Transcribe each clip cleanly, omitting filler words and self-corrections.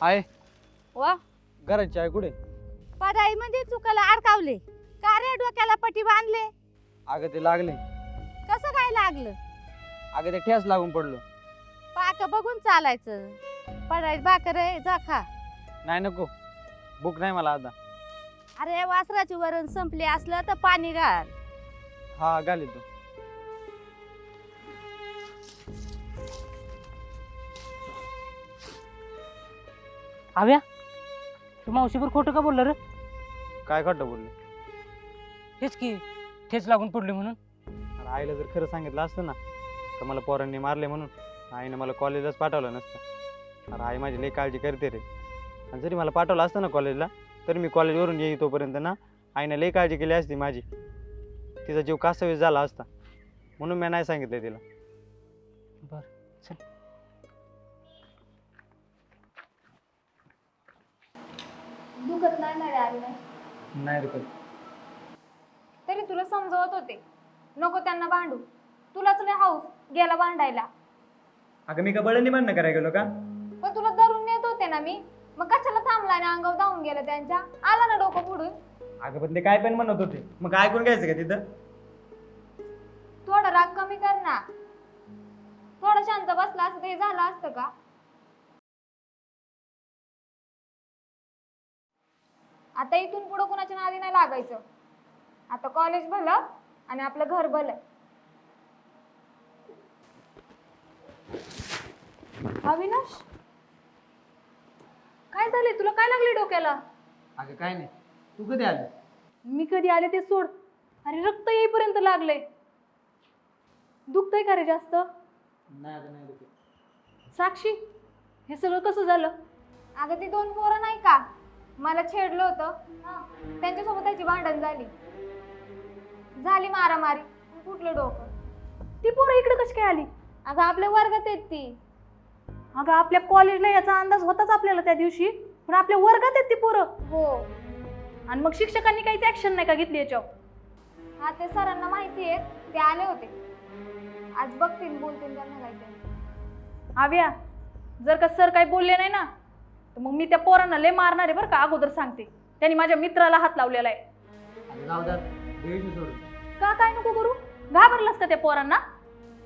आहे वा घराची आहे कुठे? पढाईमध्ये चुकाला अडकावले का रे डोक्याला पट्टी बांधले अगं ते लागले. कसं काय लागलं अगं ते ठेस लागून पडलो. पाक बघून चालायचं पढाई भाकर आहे जा खा नाही नको, भूक नाही मला आता. अरे वासराची वरण संपले असलं तर पाणी घाल हा घाली तू. आव्या तू मावशीवर खोटं का बोलला रे? काय खोटं बोललो? हेच की ठेच लागून पडले म्हणून. अरे आईला जर खरं सांगितलं असतं ना का मला पोरांनी मारले म्हणून, आईने मला कॉलेजलाच पाठवलं नसतं. अरे आई माझी लई काळजी करते रे. आणि जरी मला पाठवलं असतं ना कॉलेजला तरी मी कॉलेजवरून येई तोपर्यंत ना आईने लई काळजी केली असती माझी. तिचा जीव कासावीस झाला असता म्हणून मी नाही सांगितलं तिला. बर चल. दुखत नाही ना रे आईला? नाही रे. तरी तुला समजवत होते नको त्यांना भांडू. तुलाच लय हाऊस गेला भांडायला. अगं मी का बळणी भांडणं करायला गेलो का? पण तुला धरून नेत होते ना मी. मग कशाला थांबला ना अंगावर धावून गेलं त्यांच्या. आला ना डोकं पुढून. अगं पण ते काय पण म्हणत होते मग ऐकून घ्यायचं का तिथं? थोडा राग कमी कर ना. थोडं शांत बसला असतं ते झालं असतं का? आता इथून पुढं कुणाच्या नादी नाही लागायचं. आता कॉलेज भलं आणि आपलं घर भलं. अविनाश काय झाले तुला? काय लागले डोक्याला? अगं काय नाही, तू कधी आली? मी कधी आले ते सोड. अरे रक्त येईपर्यंत लागले. दुखतंय का रे जास्त? नाही अगं नाही दुखत. साक्षी हे सगळं कसं झालं? अगं ती दोन पोरं नाही का मला छेडलं होतं, त्यांच्यासोबत त्याची भांडण झाली मारामारी. कुठलं डोकं. ती पोरं इकडे कशी काय आली? अगं आपल्या वर्गात आहेत ती. अगं आपल्या कॉलेजला याचा अंदाज होताच आपल्याला त्या दिवशी, पण आपल्या वर्गात आहेत ती पोरं. हो. आणि मग शिक्षकांनी काहीच ऍक्शन नाही का घेतली याच्यावर? हा ते सरांना माहिती आहे, ते आले होते. आज बघतील बोलतील त्यांना काहीतरी. आव्या जर का सर काही बोलले नाही ना तर मग मी त्या पोरांना लय मारणार आहे बरं का, अगोदर सांगते. त्यांनी माझ्या मित्राला हात लावलेला आहे. अगं जाऊ द्या, देवीची सोडून. का काय नको करू? घाबरलास का त्या पोरांना?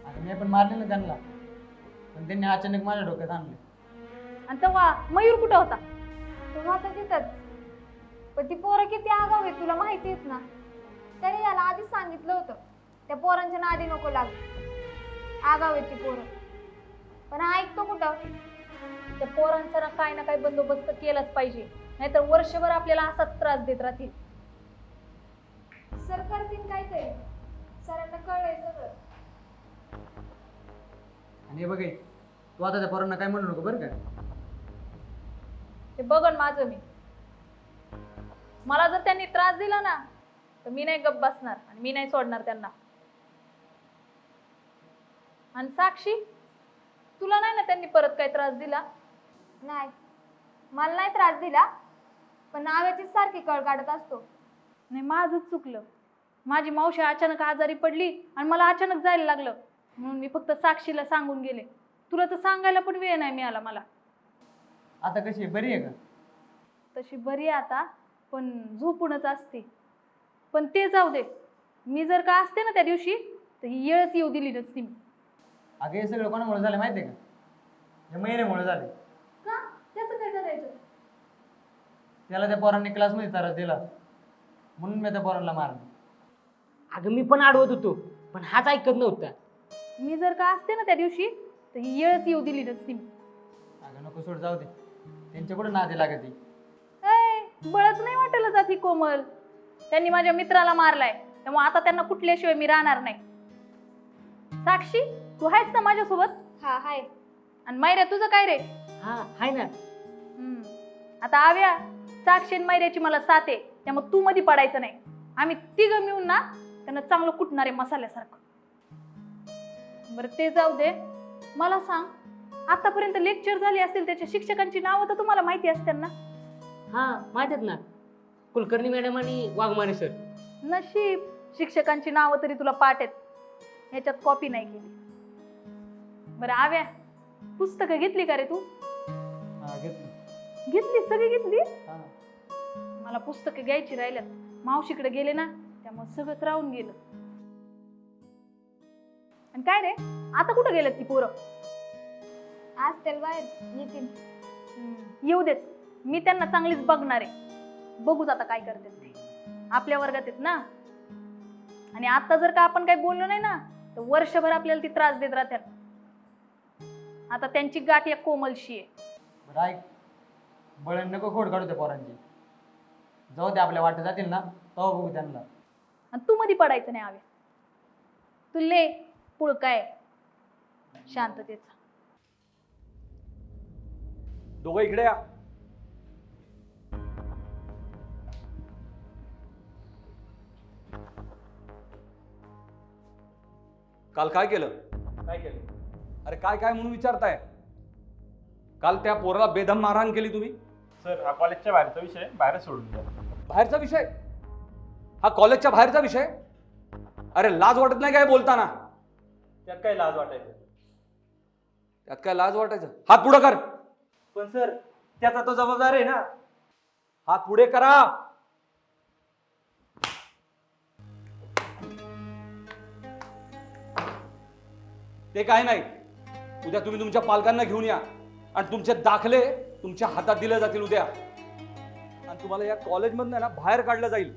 अगं मी पण मारले ना त्यांना, पण त्यांनी अचानक माझ्या डोक्यात आणले. आणि तेव्हा मयूर कुठं होता? तो होता तिथंच. पण ती पोरं किती आगाव आहेत तुला माहिती आहेत ना. त्याने याला आधीच सांगितलं होतं त्या पोरांच्या नादी नको लागू. आगाव आहेत ती पोरं. पण हा ऐकतो कुठं? त्या पोरांचा काय ना काय बंदोबस्त केलाच पाहिजे, नाहीतर वर्षभर आपल्याला असाच त्रास देत राहतील. सर करतील काय ते. सरांना कळलंय सगळं. आणि हे बघ तू आता त्या पोरांना काय म्हणू नको बरं का. ते बघन माझं मी. मला जर त्यांनी त्रास दिला ना तर मी नाही गप्प बसणार आणि मी नाही सोडणार त्यांना. आणि साक्षी तुला नाही ना त्यांनी परत काही त्रास दिला? नाही मला नाही त्रास दिला, पण नाव्याची सारखी कळ काढत असतो. नाही माझंच चुकलं. माझी मावशी अचानक आजारी पडली आणि मला अचानक जायला लागलं म्हणून मी फक्त साक्षीला सांगून गेले. तुला तर सांगायला पण वेळ नाही मिळाला मला. आता कशी आहे, बरी आहे का? तशी बरी आहे आता, पण झोपूनच असते. पण ते जाऊ दे, मी जर का असते ना त्या दिवशी तर ही येळच येऊ दिली नसती मी. अगं हे सगळं कोणामुळे झालं माहिती आहे का? या महिन्यामुळे झाले. का? त्याचं काय करायचं? त्याला त्या पोरांनी क्लासमध्ये त्रास दिला म्हणून मी त्या पोरांना मारलं. अगं मी पण अडवत होतो पण हाच ऐकत नव्हता. मी जर का असते ना त्या दिवशी तर ही येळच येऊ दिली नसती मी. अगं नको सोड, जाऊ दे. त्यांच्याकडून नादी लागत ती. बळच नाही वाटायला जाती कोमल. त्यांनी माझ्या मित्राला मारलाय त्यामुळे आता त्यांना कुठल्याशिवाय मी राहणार नाही. साक्षी तू आहेस ना माझ्यासोबत? हा हाय. आणि मैऱ्या तुझं काय रे? हा हाय ना. आता आव्या साक्षी आणि मैऱ्याची मला साथ आहे, त्यामुळे तू मध्ये पडायचं नाही. आम्ही तिघं मिळून ना त्यांना चांगलं कुटणार आहे मसाल्यासारखं. बरं ते जाऊ दे, मला सांग आतापर्यंत लेक्चर झाले असतील त्याच्या शिक्षकांची नावं तर तुम्हाला माहिती असतील ना? हा माहित आहेत ना, कुलकर्णी मॅडम आणि वाघमारे सर. नशीब शिक्षकांची नावं तरी तुला पाठ आहेत, ह्याच्यात कॉपी नाही केली. बरं आव्या, पुस्तकं घेतली का रे तू? हा घेतली. घेतली, सगळी घेतली. हा. मला पुस्तकं घ्यायची राहिल्यात, मावशीकडे गेले ना त्यामुळे सगळंच राहून गेलं. आणि काय रे, आता कुठं गेलेत ती पोरं? आज त्याला बाहेर येतील. येऊ देत, मी त्यांना चांगलीच बघणार आहे. बघूच आता काय करतात ते. आपल्या वर्गात आहेत ना, आणि आता जर का आपण काही बोललो नाही ना तर वर्षभर आपल्याला ती त्रास देत राहतात. आता त्यांची गाठ एक कोमलशी आहे. बरं ऐक, बळण नको खोड काढू त्या पोरांची. जाऊ ते आपल्या वाटत जातील ना तेव्हा बघू त्यांना. आणि तू मध्ये पडायचं नाही आव्या. तू ले पुळका आहे शांततेचा. दोघं इकडे या. काल काय केलं? काय केलं? अरे काय काय म्हणून विचारताय? काल त्या पोराला बेदम मारहाण केली तुम्ही. सर हा कॉलेजच्या बाहेरचा विषय बाहेर सोडून द्या. बाहेरचा विषय? हा कॉलेजच्या बाहेरचा विषय? अरे लाज वाटत नाही काय बोलताना? त्यात काय लाज वाटायचं? त्यात काय लाज वाटायचं? हात पुढे कर. पण सर त्याचा तो जबाबदार आहे ना. हात पुढे करा. ते काय नाही, उद्या तुम्ही तुमच्या पालकांना घेऊन या आणि तुमचे दाखले तुमच्या हातात दिले जातील उद्या, आणि तुम्हाला या कॉलेजमधनं ना बाहेर काढलं जाईल.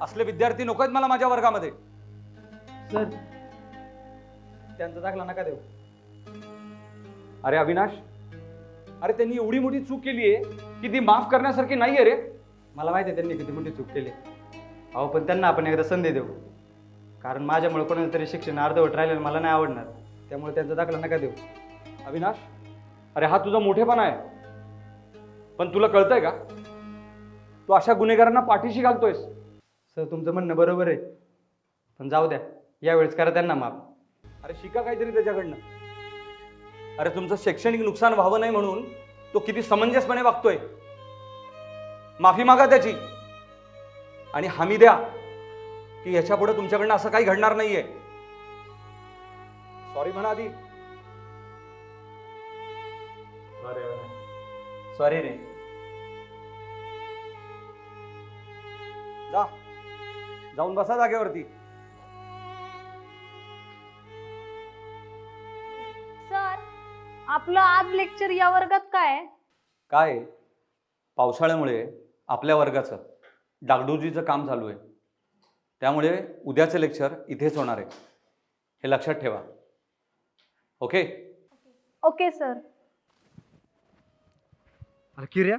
असले विद्यार्थी नको आहेत मला माझ्या वर्गामध्ये. सर त्यांचा दाखला नका देऊ. अरे अविनाश, अरे त्यांनी एवढी मोठी चूक केली आहे की ती माफ करण्यासारखी नाहीये रे. मला माहिती आहे त्यांनी किती मोठी चूक केली. अहो पण त्यांना आपण एकदा संधी देऊ, कारण माझ्यामुळे कोणाचं तरी शिक्षण अर्धवट राहिलेलं मला नाही आवडणार. त्यामुळे त्यांचा दाखला नका देऊ. अविनाश, अरे हा तुझा मोठेपणा आहे, पण तुला कळतंय का तू अशा गुन्हेगारांना पाठीशी घालतोयस? सर तुमचं म्हणणं बरोबर आहे, पण जाऊ द्या, यावेळेस करा त्यांना माफ. अरे शिका काहीतरी त्याच्याकडनं. अरे तुमचं शैक्षणिक नुकसान व्हावं नाही म्हणून तो किती समंजसपणे वागतोय. माफी मागा त्याची आणि हमी द्या की याच्या पुढे तुमच्याकडनं असं काही घडणार नाहीये. सॉरी म्हणा आधी. सॉरी रे. जा, जाऊन बसा जागेवरती. सर, आपलं आज लेक्चर या वर्गात काय आहे? काय पावसाळ्यामुळे आपल्या वर्गाचं डागडुजीचं काम चालू आहे, त्यामुळे उद्याचं लेक्चर इथेच होणार आहे, हे लक्षात ठेवा. ओके? Okay sir. अरे किर्या,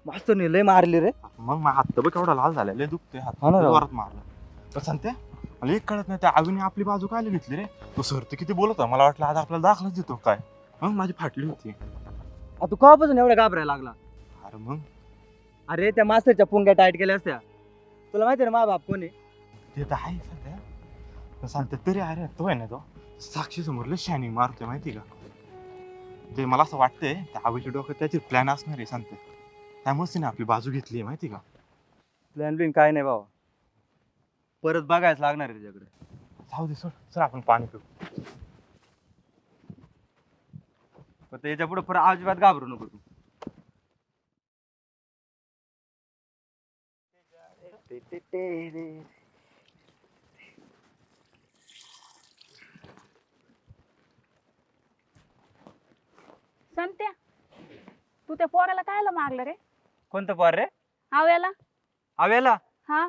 मस्त नाही लय मारली रे. मग माझा हात बघ केवढा लाल झाला, लय दुखतोय हात. हा ना राव. जोरात मारला. तर सांगते मला एक कळत नाही, त्या आवीने आपली बाजू काय घेतली रे. तो सर तर किती बोलत होता, मला वाटलं आज आपल्याला दाखलाच देतो काय. मग माझी फाटली होती. तू केव्हापासून एवढा घाबरायला लागला? अरे मग अरे त्या मास्तरच्या पुंग्या टाईट केल्या असत्या. तुला माहिती आहे ना मा बाप कोणी? ते तर आहे सध्या, पण सांगते तरी अरे तो आहे ना, तो साक्षी समोर लय शायनिंग मारतोय माहिती का. ते मला असं वाटतंय त्या आवीच्या डोक्यात त्याची प्लॅन असणार आहे सांगते, त्यामुळेच तिने आपली बाजू घेतली माहिती का. प्लॅन बिन काय नाही बाबा, परत बघायच लागणार आहे त्याच्याकडे. जाऊ दे सोड, चल आपण पाणी पिऊ. पण त्याच्या पुढे परत अजिबात घाबरू नको तू. संत्या, तू त्या पोराला कायला मारलं रे? कोणतं पोर रे? आव्याला? आवेला? हा.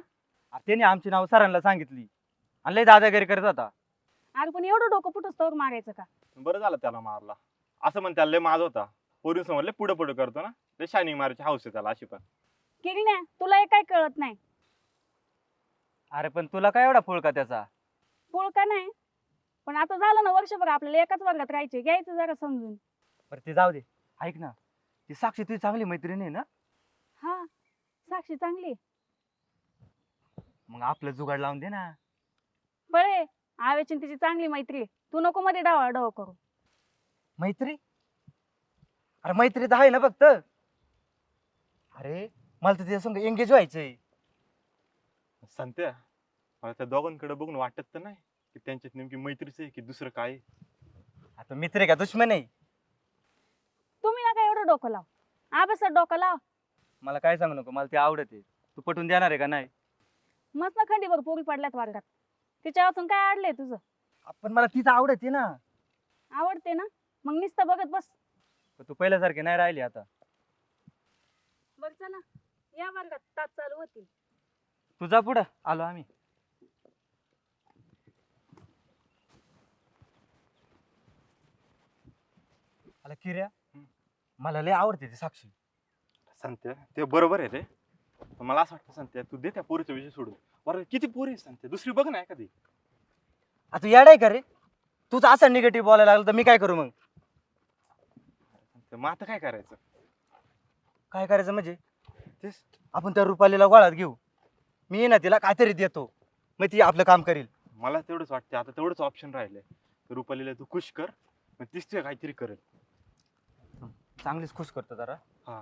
त्याने आमची नाव सरांना सांगितली आणि लय दादागिरी करत होता. अरे पण एवढं डोकं फुटूस तर मारायचं का? बरं झालं त्याला मारला. असं म्हण त्याला लय माज होता, पोरी समोर लय पुढे पुढे करतो ना, लय शायनिंग मारायची हौस आहे त्याला अशी. पण किरण्या, तुला हे काय कळत नाही. अरे पण तुला काय एवढा फुलका त्याचा? पोळ का नाही, पण आता झालं ना वर्षभर आपल्याला एकाच वर्गात राहायचे, घ्यायचं जरा समजून. बरं ते जाऊ दे. ऐक ना, ती साक्षी तुझी चांगली मैत्रीण आहे ना? हा, साक्षी चांगली. मग आपलं जुगाड लावून दे ना. बळे, आव्याची तिची चांगली मैत्री. तू नको मध्ये डावा डाव करू. मैत्री? अरे मैत्री तर आहे ना फक्त. अरे मला तर त्याच्या संग एंगेज व्हायचंय. सांगते मला त्या दोघांकडे बघून वाटत तर नाही की त्यांच्यात नेमकी मैत्रीच आहे की दुसरं काय आहे? आता मित्र आहे का दुश्मन आहे? तुम्ही नका एवढं डोकं लाव. अभ्यासात डोकं लाव. मला काय सांगू नको, मला ते आवडत आहे. तू पटवून देणार आहे का नाही? मस्त खंडीभर पोरी पडल्यात वर्गात. तिच्या वाचून काय अडलंय तुझं? आपण मला तीच आवडत आहे ना. आवडते ना, मग नुसतं बघत बस. पण तू पहिल्यासारखे नाही राहिली आता. बघ चला, या वर्गात तास चालू होतील. तुझा पुढं आलो आम्ही. आला किर्या, मला लय आवडते ती साक्षी. सांगते ते बरोबर आहे रे, पण मला असं वाटतं सांगते तू दे त्या पोरीचा विषय सोडून. बरं किती पोरी आहे सांगते, दुसरी बघ ना एखादी. आता तू येडाय का रे? तूच असं निगेटिव्ह बोलायला लागलं तर मी काय करू मग? सांगते मग आता काय करायचं? काय करायचं म्हणजे? तेच आपण त्या रुपालीला गोळात घेऊ. मी आहे ना तिला काहीतरी देतो, मग ती आपलं काम करेल. मला तेवढंच वाटतं, आता तेवढंच ऑप्शन राहिलंय. रुपालीला तू खुश कर, मग तीच ते काहीतरी करेल. चांगलीच खुश करतो जरा. हा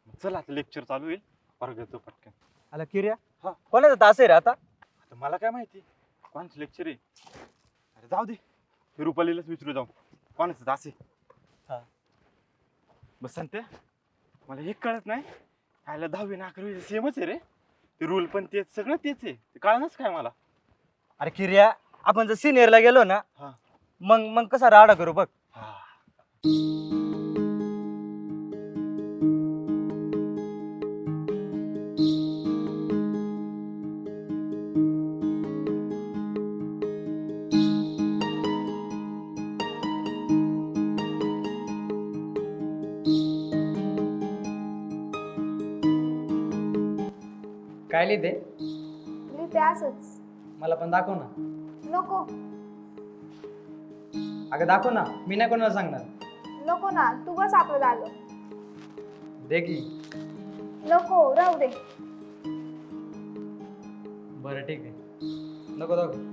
मग चल आता लेक्चर चालू होईल, वर्ग येतो पटकन. आला किर्या, हा. कोणाचा तास आहे रे आता? आता मला काय माहिती कोणाचं लेक्चर आहे. अरे जाऊ दे, हे रुपालीलाच विचारू जाऊ कोणाचं तास आहे. हा. बस सांगते मला एक कळत नाही, खायला 10वी आणि 11वी सेमच आहे रे. ते रूल पण तेच, सगळं तेच आहे. ते कळणारच काय मला. अरे किर्या, आपण जर सिनियरला गेलो ना, हा. मग कसा राडा करू बघ. हा काय लिहिते? लिहिते असंच. मला पण दाखव ना. नको अगं दाखव ना, मी नाही कोणाला सांगणार. नको ना, तू बस आपलं झालं. दे की. नको, राहू दे. बरं ठीक आहे, नको दाखव.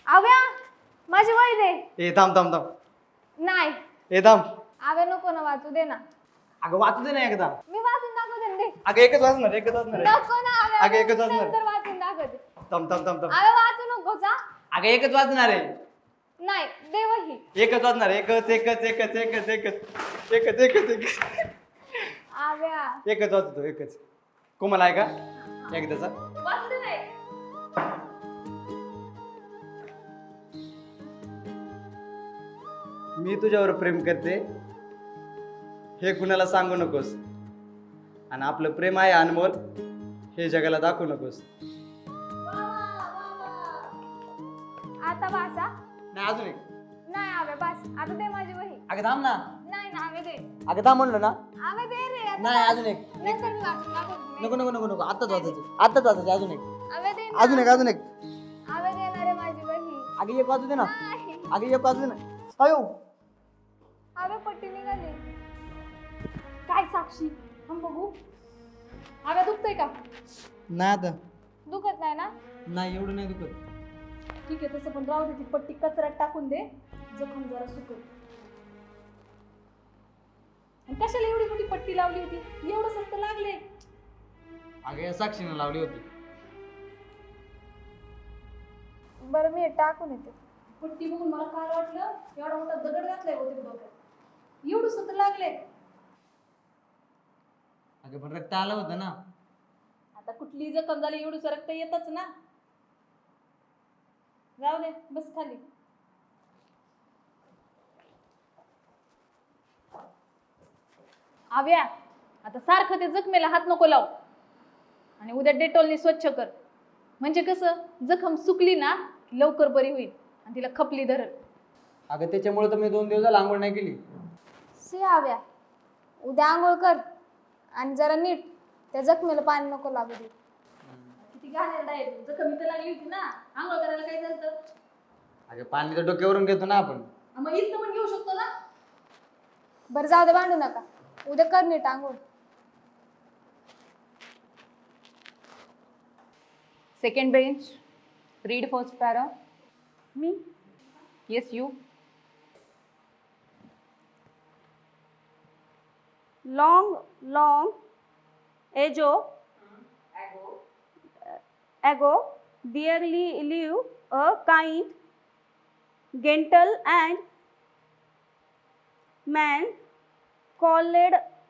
आव्या, माझी वही दे. ए थांब थांब थांब. नाही, ए थांब. आव्या नको ना, वाचू दे ना. अगं वाचू दे ना एकदा. मी वाचून दाखवते ना, दे. अगं एकच वाचणार, एकच वाचणार आहे. नको ना आव्या, अगं एकच वाचणार. नंतर वाचून दाखवते. थांब थांब थांब थांब. आव्या वाचू नकोस हा. अगं एकच वाचणार आहे. नाही, दे वही. एकच वाचणार, एकच एकच एकच एकच एकच एकच एकच एकच आव्या एकच वाचतो, एकच. कोमल आहे का एकदाचा? वाचू दे नाही. मी तुझ्यावर प्रेम करते हे कुणाला सांगू नकोस, आणि आपलं प्रेम आहे अनमोल हे जगाला दाखवू नकोस. आता वाचा. नाही अजून एक. नाही आव्या, बस आता दे माझी वही. अगं थांब ना. नाही ना आव्या, दे. अगं थांब म्हणलं ना. आव्या दे रे आता. नाही अजून एक. नंतर मी वाचून दाखवते. नको नको नको नको, आत्ताच वाचायचं, आत्ताच वाचायचं. अजून एक, आव्या दे ना. अजून एक, अजून एक. आव्या देणार आहे माझी वही. अगं एक वाचू दे ना. नाही. अगं एक वाचू दे ना. अयो आव्या पट्टी निघाली. काय साक्षी, हम बघू. आव्या दुखतंय का? नाही आता. दुखत नाही ना? नाही एवढं नाही दुखत. ठीक आहे, तसं पण राहू दे. ती पट्टी कचऱ्यात टाकून दे, जखम जरा सुकल. आणि कशाला एवढी मोठी पट्टी लावली होती? एवढं सस्त लागले. अगं या साक्षीनं लावली होती. बरं मी टाकून येते. पट्टी बघून मला काय वाटलं, एवढा मोठा दगड घातलाय होते डोक्यात. एवढं सस्त लागले. अगं पण रक्त आलं होतं ना. आता कुठली जखम झाली, एवढं रक्त येतच ना. जाऊ दे, बस खाली. आव्या, आता सारखं ते जखमेला हात नको लाव, आणि उद्या डेटॉलने स्वच्छ कर. म्हणजे कसं, जखम सुकली ना की लवकर बरी होईल आणि तिला खपली धरल. अगं त्याच्यामुळे तर मी 2 दिवस झाला आंघोळ नाही केली. शी आव्या, उद्या आंघोळ कर आणि जरा नीट त्या जखमेला पाणी नको लागू दे. किती घाणेरडा आहे तू. जखम इथं लागली होती ना, आंघोळ करायला काय झालं? अगं पाणी तर डोक्यावरून घेतो ना आपण. मग इथं पण घेऊ शकतो ना. बरं जाऊ दे, भांडू नका. उद्या कर नीट आंघोळ. Second bench, Read first para. Me? Yes, you. Long ago, there lived a kind, gentle and man called,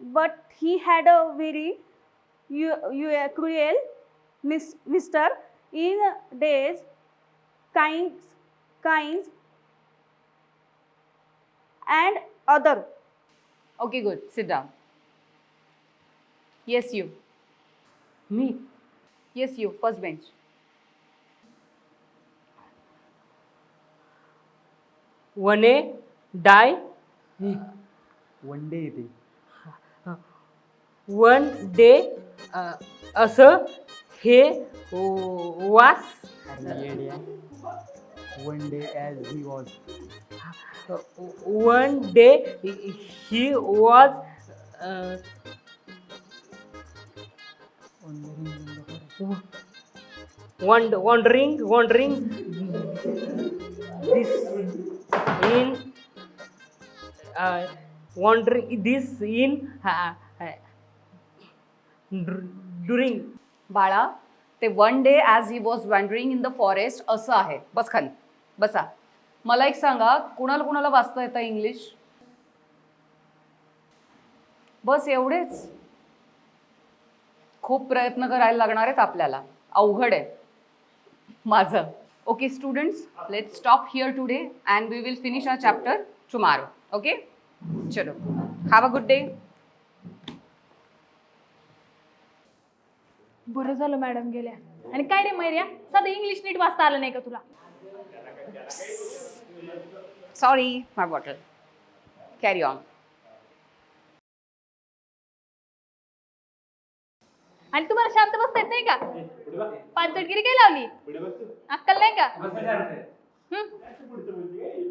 but he had a very cruel mister in days, kinds and other. Okay, good. Sit down. Yes, you. मी Yes, you. First bench. One day one day येते one day असं हे वास one day as he was one day he was wandering this in wandering this in during बाळा ते one day as he was wandering in the forest असं आहे. बस खाली बसा. मला एक सांगा, कुणाला कुणाला वाचता येतं इंग्लिश? बस एवढेच. खूप प्रयत्न करायला लागणार आहेत आपल्याला. अवघड आहे माझं. Okay students, let's stop here today and we will finish our chapter tomorrow. Okay, चलो, हॅव अ गुड डे. बरं झालं मॅडम गेल्या. आणि काय रे मैर्या, साधं इंग्लिश नीट वाचता आलं नाही का तुला? Sorry, my bottle. Carry on. आणि तुम्हाला शांत बसता येत नाही का? पाचटगिरी काय लावली? अक्कल नाही का?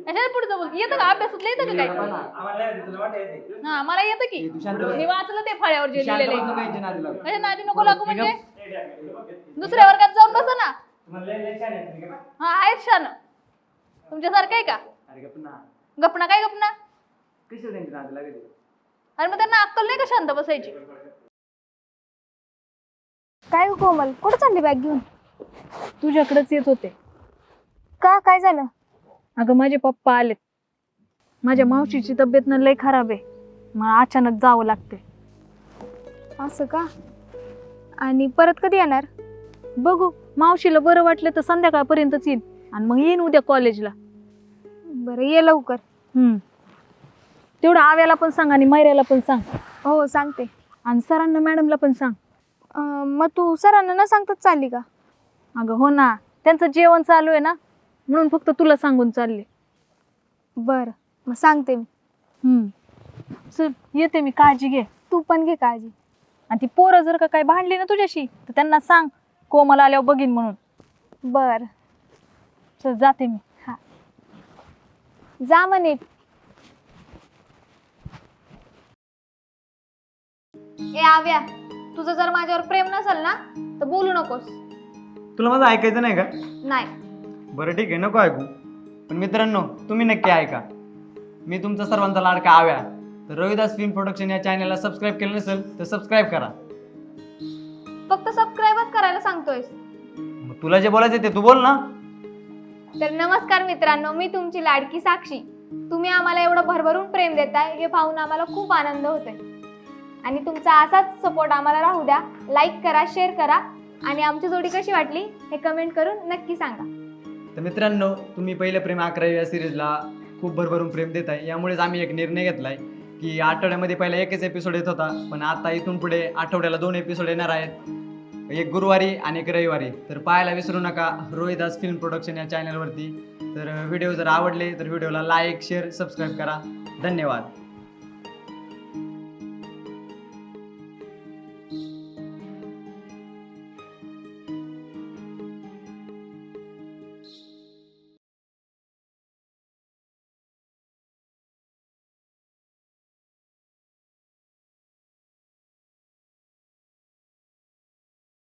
कशाला पुढचं बोल? येतं का अभ्यासातलं? येतं का काय? हा, मला येतं की. मी वाचलं ते फळ्यावर जे लिहिलेलं आहे. कशा नादी नको लागू म्हणजे? दुसऱ्या वर्गात जाऊन बसा ना. हा, आहेत शान. तुमच्यासारखं आहे का? गपना काय गपना? अरे मग त्यांना अक्कल नाही का शांत बसायची? काय हो कोमल, कुठं चालली बॅग घेऊन? तुझ्याकडेच येत होते. का, काय झालं? अगं माझे पप्पा आलेत. माझ्या मावशीची तब्येत न लय खराब आहे. मला अचानक जावं लागते. असं का? आणि परत कधी येणार? बघू, मावशीला बरं वाटलं तर संध्याकाळपर्यंतच येईन आणि मग येईन उद्या कॉलेजला. बरं, ये लवकर. तेवढं आव्याला पण सांग आणि मैऱ्याला पण सांग. हो, सांगते. आणि सरांना मॅडमला पण सांग. मग तू सरांना न सांगताच चालली का? अगं हो ना, त्यांचं जेवण चालू आहे ना, म्हणून फक्त तुला सांगून चालले. बरं, मग सांगते मी. चल येते मी, काळजी घे. तू पण घे काळजी. आणि ती पोरं जर का काय भांडली ना तुझ्याशी तर त्यांना सांग कोमल आल्यावर बघीन म्हणून. बरं, चल जाते मी. हा, जा मग नीट. ए आव्या, तुझं जर माझ्यावर प्रेम नसेल ना तर बोलू नकोस. तुला माझं ऐकायचं नाही का? नाही. बरं ठीक आहे, नको ऐकू. पण मित्रांनो, तुम्ही नक्की ऐका. मी तुमचा सर्वांचा लाडका आव्या. तर रोहिदास फिल्म प्रोडक्शन या चॅनलला सबस्क्राईब केलं नसेल तर सबस्क्राईब करा. फक्त सबस्क्राईबच करायला सांगतोयस? मग तुला जे बोलायचं ते तू बोल ना. तर नमस्कार मित्रांनो, मी तुमची लाडकी साक्षी. तुम्ही आम्हाला एवढं भरभरून प्रेम देताय हे पाहून आम्हाला खूप आनंद होतोय. आणि तुमचा असाच सपोर्ट आम्हाला राहू द्या. लाईक करा, शेअर करा आणि आमची जोडी कशी वाटली हे कमेंट करून नक्की सांगा. तर मित्रांनो, तुम्ही पहिलं प्रेम 11 या सिरीजला खूप भरभरून प्रेम देत आहे. यामुळेच आम्ही एक निर्णय घेतला आहे की आठवड्यामध्ये पहिला एकच एपिसोड येत होता, पण आता इथून पुढे आठवड्याला 2 एपिसोड येणार आहेत, एक गुरुवारी आणि एक रविवारी. तर पाहायला विसरू नका रोहिदास फिल्म प्रोडक्शन या चॅनलवरती. तर व्हिडिओ जर आवडले तर व्हिडिओला लाईक, शेअर, सबस्क्राईब करा. धन्यवाद.